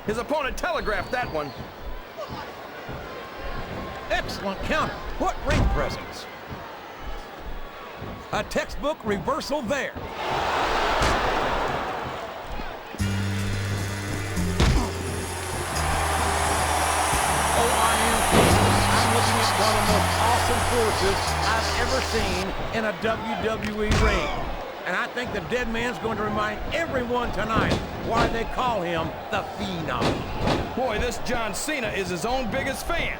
His opponent telegraphed that one. Excellent counter. What ring presence. A textbook reversal there. I'm looking at one of the most awesome forces I've ever seen in a WWE ring. And I think the dead man's going to remind everyone tonight why they call him the Phenom. Boy, this John Cena is his own biggest fan.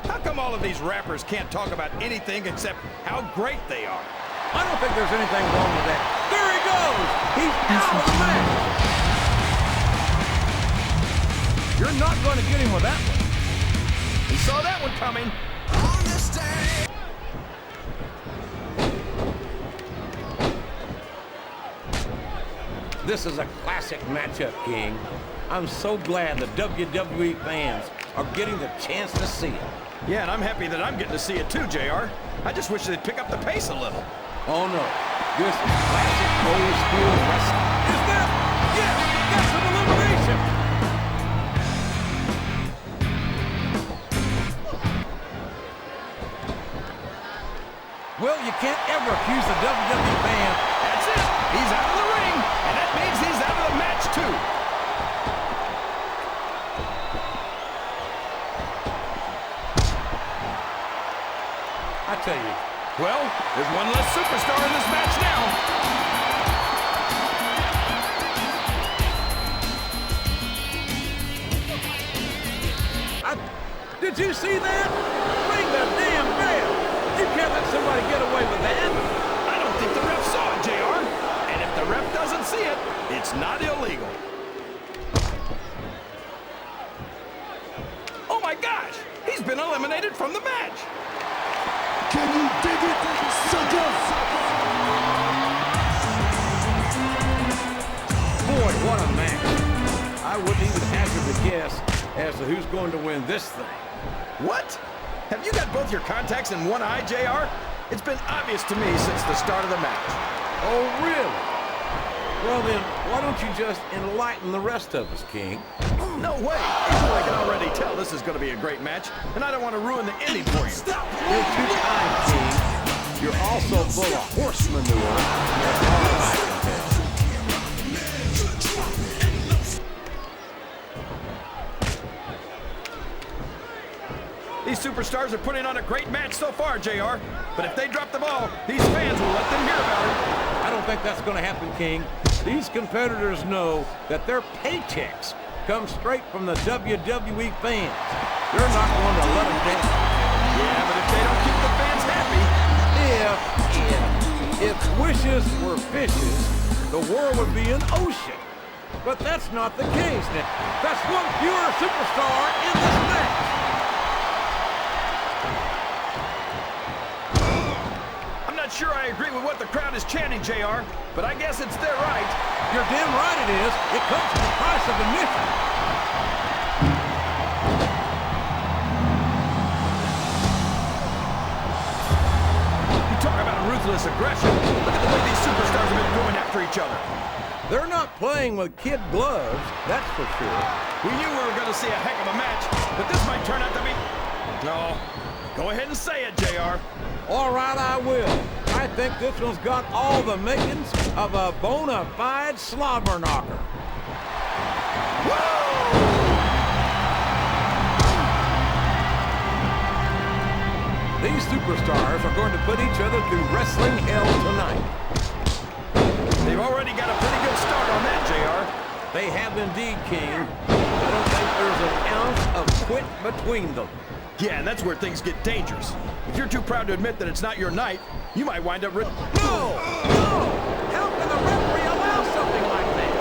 How come all of these rappers can't talk about anything except how great they are? I don't think there's anything wrong with that. There he goes! He's out of the match! You're not going to get him with that one. He saw that one coming. This is a classic matchup, King. I'm so glad the WWE fans are getting the chance to see it. Yeah, and I'm happy that I'm getting to see it too, JR. I just wish they'd pick up the pace a little. Oh, no. This is classic old school wrestling. Is that? Yes, that's an elimination. Well, you can't ever accuse the WWE fan. That's it. He's out of the ring, and that means he's out of the match too. I tell you. Well, there's one less superstar in this match now. Did you see that? Ring the damn bell. You can't let somebody get away with that. I don't think the ref saw it, JR. And if the ref doesn't see it, it's not illegal. Oh my gosh! He's been eliminated from the match. Can you dig it, sucker? Boy, what a match. I wouldn't even hazard a guess as to who's going to win this thing. What? Have you got both your contacts in one eye, JR? It's been obvious to me since the start of the match. Oh, really? Well then, why don't you just enlighten the rest of us, King? No way! I can already tell this is going to be a great match, and I don't want to ruin the ending for you. You're too kind, King. You're also full of horse manure. That's all I can tell. These superstars are putting on a great match so far, JR. But if they drop the ball, these fans will let them hear about it. I don't think that's going to happen, King. These competitors know that their paychecks come straight from the WWE fans. They're not going to let them down. Yeah, but if they don't keep the fans happy... If wishes were fishes, the world would be an ocean. But that's not the case. That's one fewer superstar in this match. I'm not sure I agree with what the crowd is chanting, JR, but I guess it's their right. You're damn right it is. It comes with the price of admission. You talk about ruthless aggression. Look at the way these superstars have been going after each other. They're not playing with kid gloves, that's for sure. We knew we were going to see a heck of a match, but this might turn out to be... No. Go ahead and say it, JR. All right, I will. I think this one's got all the makings of a bona fide slobber knocker. These superstars are going to put each other through wrestling hell tonight. They've already got a pretty good start on that, JR. They have indeed, King. I don't think there's an ounce of quit between them. Yeah, and that's where things get dangerous. If you're too proud to admit that it's not your night, you might wind up... No! How can the referee allow something like that?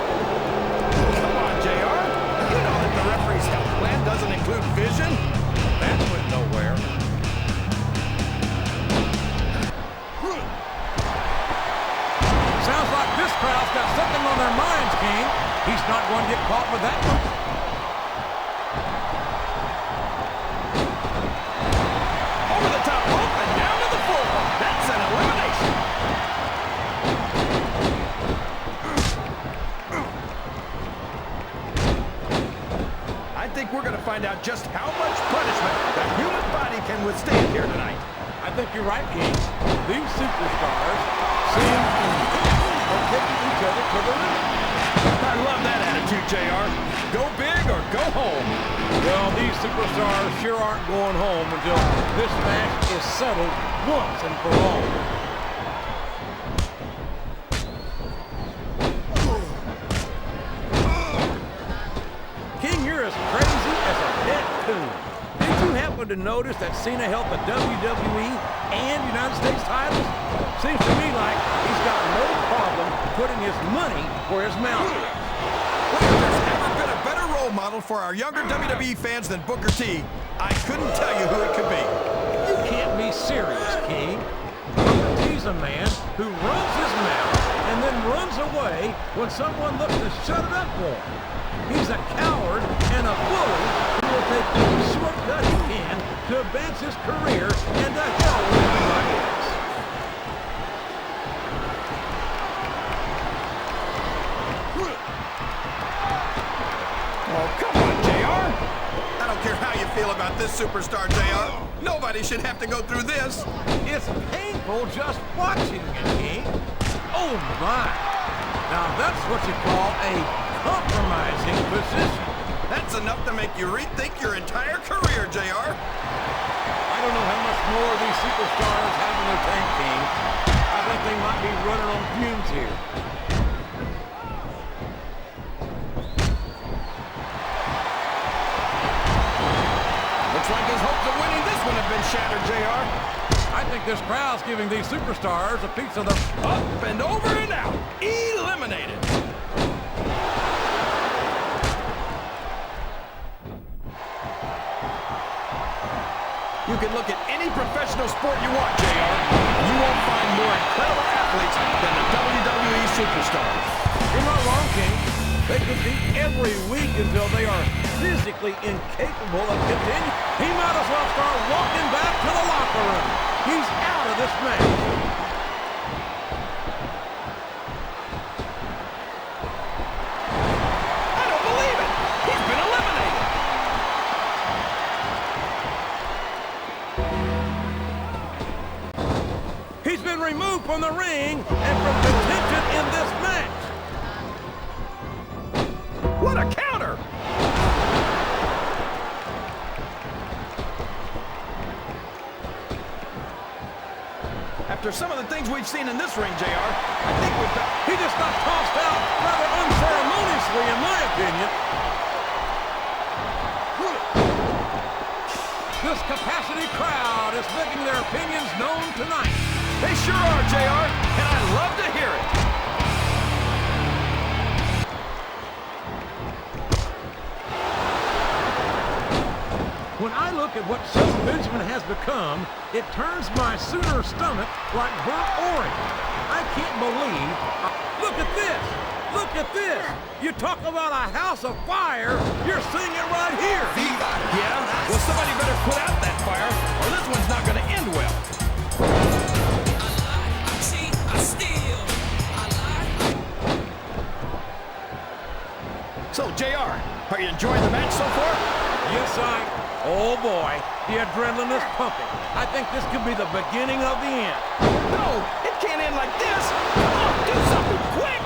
Come on, JR. You know that the referee's health plan doesn't include vision. That went nowhere. Sounds like this crowd's got something on their minds, King. He's not going to get caught with that one. Over the top rope and down to the floor. That's an elimination. find out just how much punishment the human body can withstand here tonight. I think you're right, King. These superstars seem are taking each other to the limit. I love that attitude, JR. Go big or go home. Well, these superstars sure aren't going home until this match is settled once and for all. King, you're as crazy as a pet coon. Did you happen to notice that Cena held the WWE and United States titles? Seems to me like he's got no problem putting his money where his mouth is. Well, if there's ever been a better role model for our younger WWE fans than Booker T, I couldn't tell you who it could be. You can't be serious, King. Booker T's a man who runs his mouth and then runs away when someone looks to shut it up for him. He's a coward and a bully who will take any shortcut he can to advance his career and to hell with everybody else. Oh, come on, JR. I don't care how you feel about this superstar, JR. Nobody should have to go through this. It's painful just watching it, King. Oh, my. Now, that's what you call a compromising position. That's enough to make you rethink your entire career, JR. I don't know how much more these superstars have in their tank, King. I think they might be running on fumes here. Looks like his hopes of winning this one have been shattered, JR. I think this crowd's giving these superstars a piece of the... Up and over and out. Eliminated. You can look at any professional sport you want, JR. You won't find more incredible athletes than the WWE superstars. You're not wrong, King. They compete every week until they are physically incapable of continuing. He might as well start walking back to the locker room. He's out of this match. I don't believe it. He's been eliminated. He's been removed from the ring and from contention in this match. What a counter! After some of the things we've seen in this ring, JR, I think we've got... He just got tossed out rather unceremoniously, in my opinion. This capacity crowd is making their opinions known tonight. They sure are, JR, and I love to hear it. When I look at what Shelton Benjamin has become, it turns my Sooner stomach like burnt orange. I can't believe... Look at this! Look at this! You talk about a house of fire, you're seeing it right here! Yeah? Well, somebody better put out that fire, or this one's not going to end well. So, JR, are you enjoying the match so far? Yes, Oh boy, the adrenaline is pumping. I think this could be the beginning of the end. No, it can't end like this. Come on, do something quick.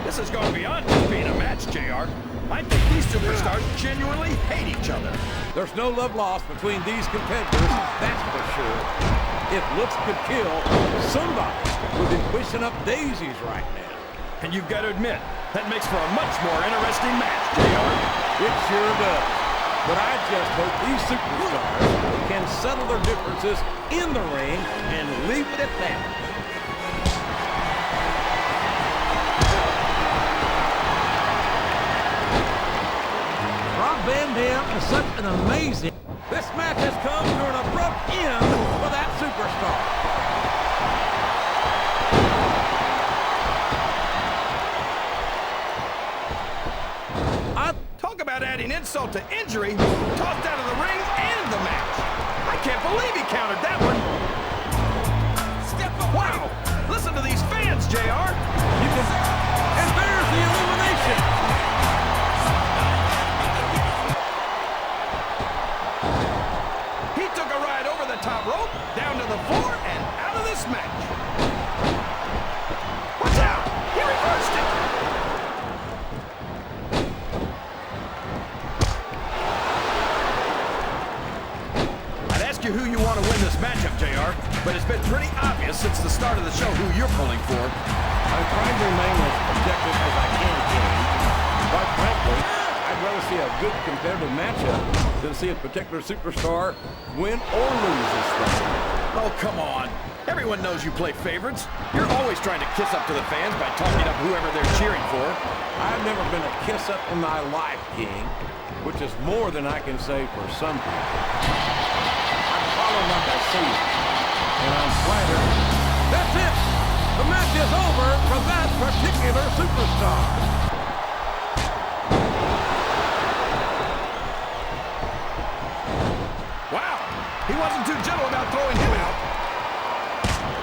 This has gone beyond just being a match, JR. I think these superstars genuinely hate each other. There's no love lost between these competitors, that's for sure. If looks could kill, somebody would be pushing up daisies right now. And you've got to admit, that makes for a much more interesting match, JR. It sure does. But I just hope these superstars can settle their differences in the ring and leave it at that. Rob Van Dam is such an amazing... This match has come to an abrupt end for that superstar. Talk about adding insult to injury, tossed out of the ring and the match. I can't believe he countered that one. Wow, listen to these fans chance, JR. You can... And there's the elimination. He took a ride over the top rope, down to the floor, and out of this match. Watch out! He reversed it! I'd ask you who you want to win this matchup, JR, but it's been pretty obvious since the start of the show who you're pulling for. I'm trying to remain as objective as I can, King. Quite frankly, I'd rather see a good competitive matchup than see a particular superstar win or lose this thing. Oh, come on. Everyone knows you play favorites. You're always trying to kiss up to the fans by talking up whoever they're cheering for. I've never been a kiss-up in my life, King, which is more than I can say for some people. I'm following like I see it, and I'm flattered. That's it! The match is over for that particular superstar. Wow, he wasn't too gentle about throwing him out.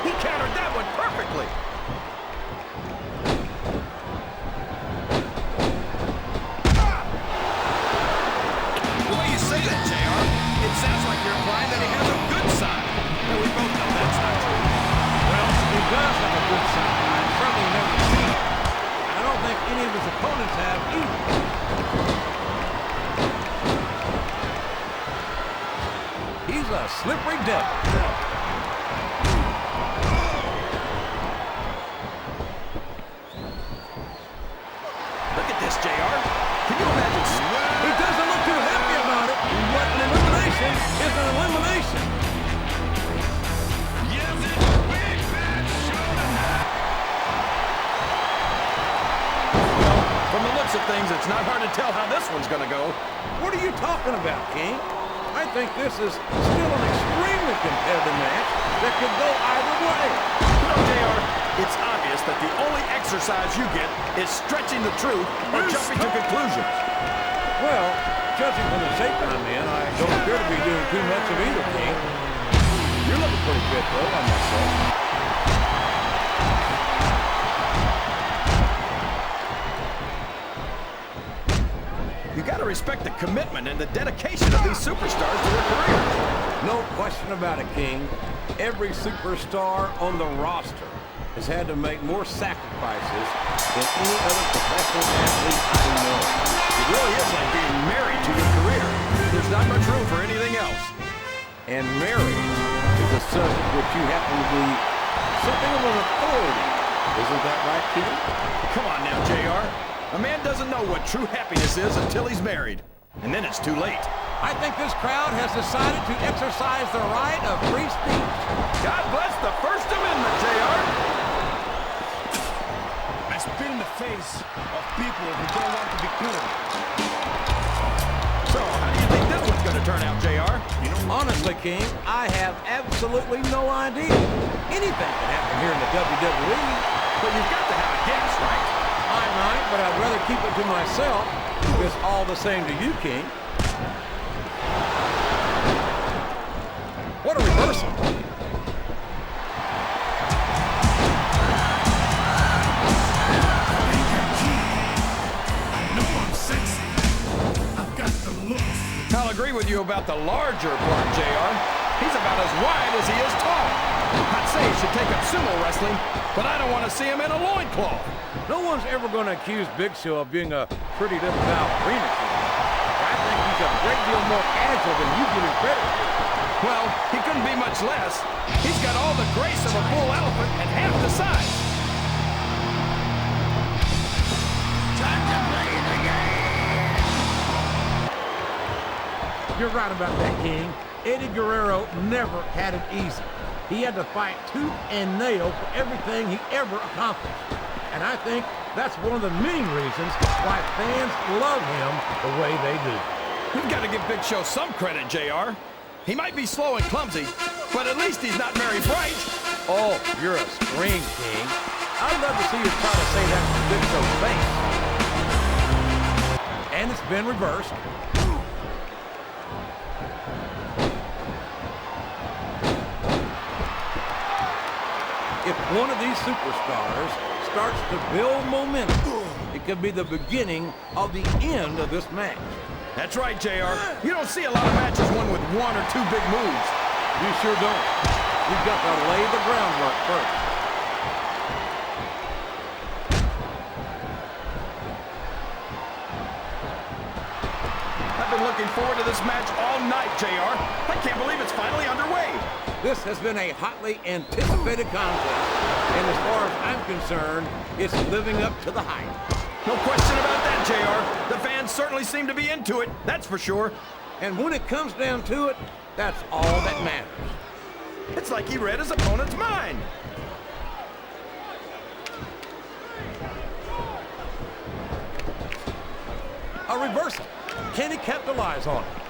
He countered that one perfectly. The way you say that, JR, it sounds like you're implying that he has a good side. And we both know that's not true. Well, he does have a good side. I've certainly never seen it. I don't think any of his opponents have either. He's a slippery devil. Look at this, JR. Can you imagine? He doesn't look too happy about it, but an elimination is an elimination. Well, from the looks of things, it's not hard to tell how this one's going to go. What are you talking about, King? I think this is still an extremely competitive match that could go either way. You know, JR, it's obvious that the only exercise you get is stretching the truth or jumping to conclusions. Well, judging from the shape I'm in, I don't appear to be doing too much of either, King. You're looking pretty fit, though, I must say. You got to respect the commitment and the dedication of these superstars to their careers. No question about it, King. Every superstar on the roster has had to make more sacrifices than any other professional athlete I know. It really is like being married to your career. There's not much room for anything else. And marriage is a subject which you happen to be something of an authority. Isn't that right, King? Come on now, JR. A man doesn't know what true happiness is until he's married. And then it's too late. I think this crowd has decided to exercise the right of free speech. God bless the First Amendment, JR. I spit in the face of people who don't want to be good. So, how do you think this one's going to turn out, JR? You know, honestly, King, I have absolutely no idea. Anything can happen here in the WWE. But you've got to have a guess, right? I might, but I'd rather keep it to myself. It's all the same to you, King. What a reversal. I'll agree with you about the larger block, JR. He's about as wide as he is tall. I'd say he should take up sumo wrestling, but I don't want to see him in a loincloth. No one's ever going to accuse Big Show of being a pretty little ballerina. I think he's a great deal more agile than you give him credit for. Well, he couldn't be much less. He's got all the grace of a bull elephant and half the size. Time to play the game! You're right about that, King. Eddie Guerrero never had it easy. He had to fight tooth and nail for everything he ever accomplished. And I think that's one of the many reasons why fans love him the way they do. We've got to give Big Show some credit, JR. He might be slow and clumsy, but at least he's not very bright. Oh, you're a scream, King. I'd love to see you try to say that to Big Show's face. And it's been reversed. If one of these superstars starts to build momentum, it could be the beginning of the end of this match. That's right, JR. You don't see a lot of matches won with one or two big moves. You sure don't. You've got to lay the groundwork first. I've been looking forward to this match all night, JR. I can't believe it's finally underway. This has been a hotly anticipated contest, and as far as I'm concerned, it's living up to the hype. No question about that, JR. The fans certainly seem to be into it, that's for sure. And when it comes down to it, that's all that matters. It's like he read his opponent's mind. A reversal. Can he capitalize on it?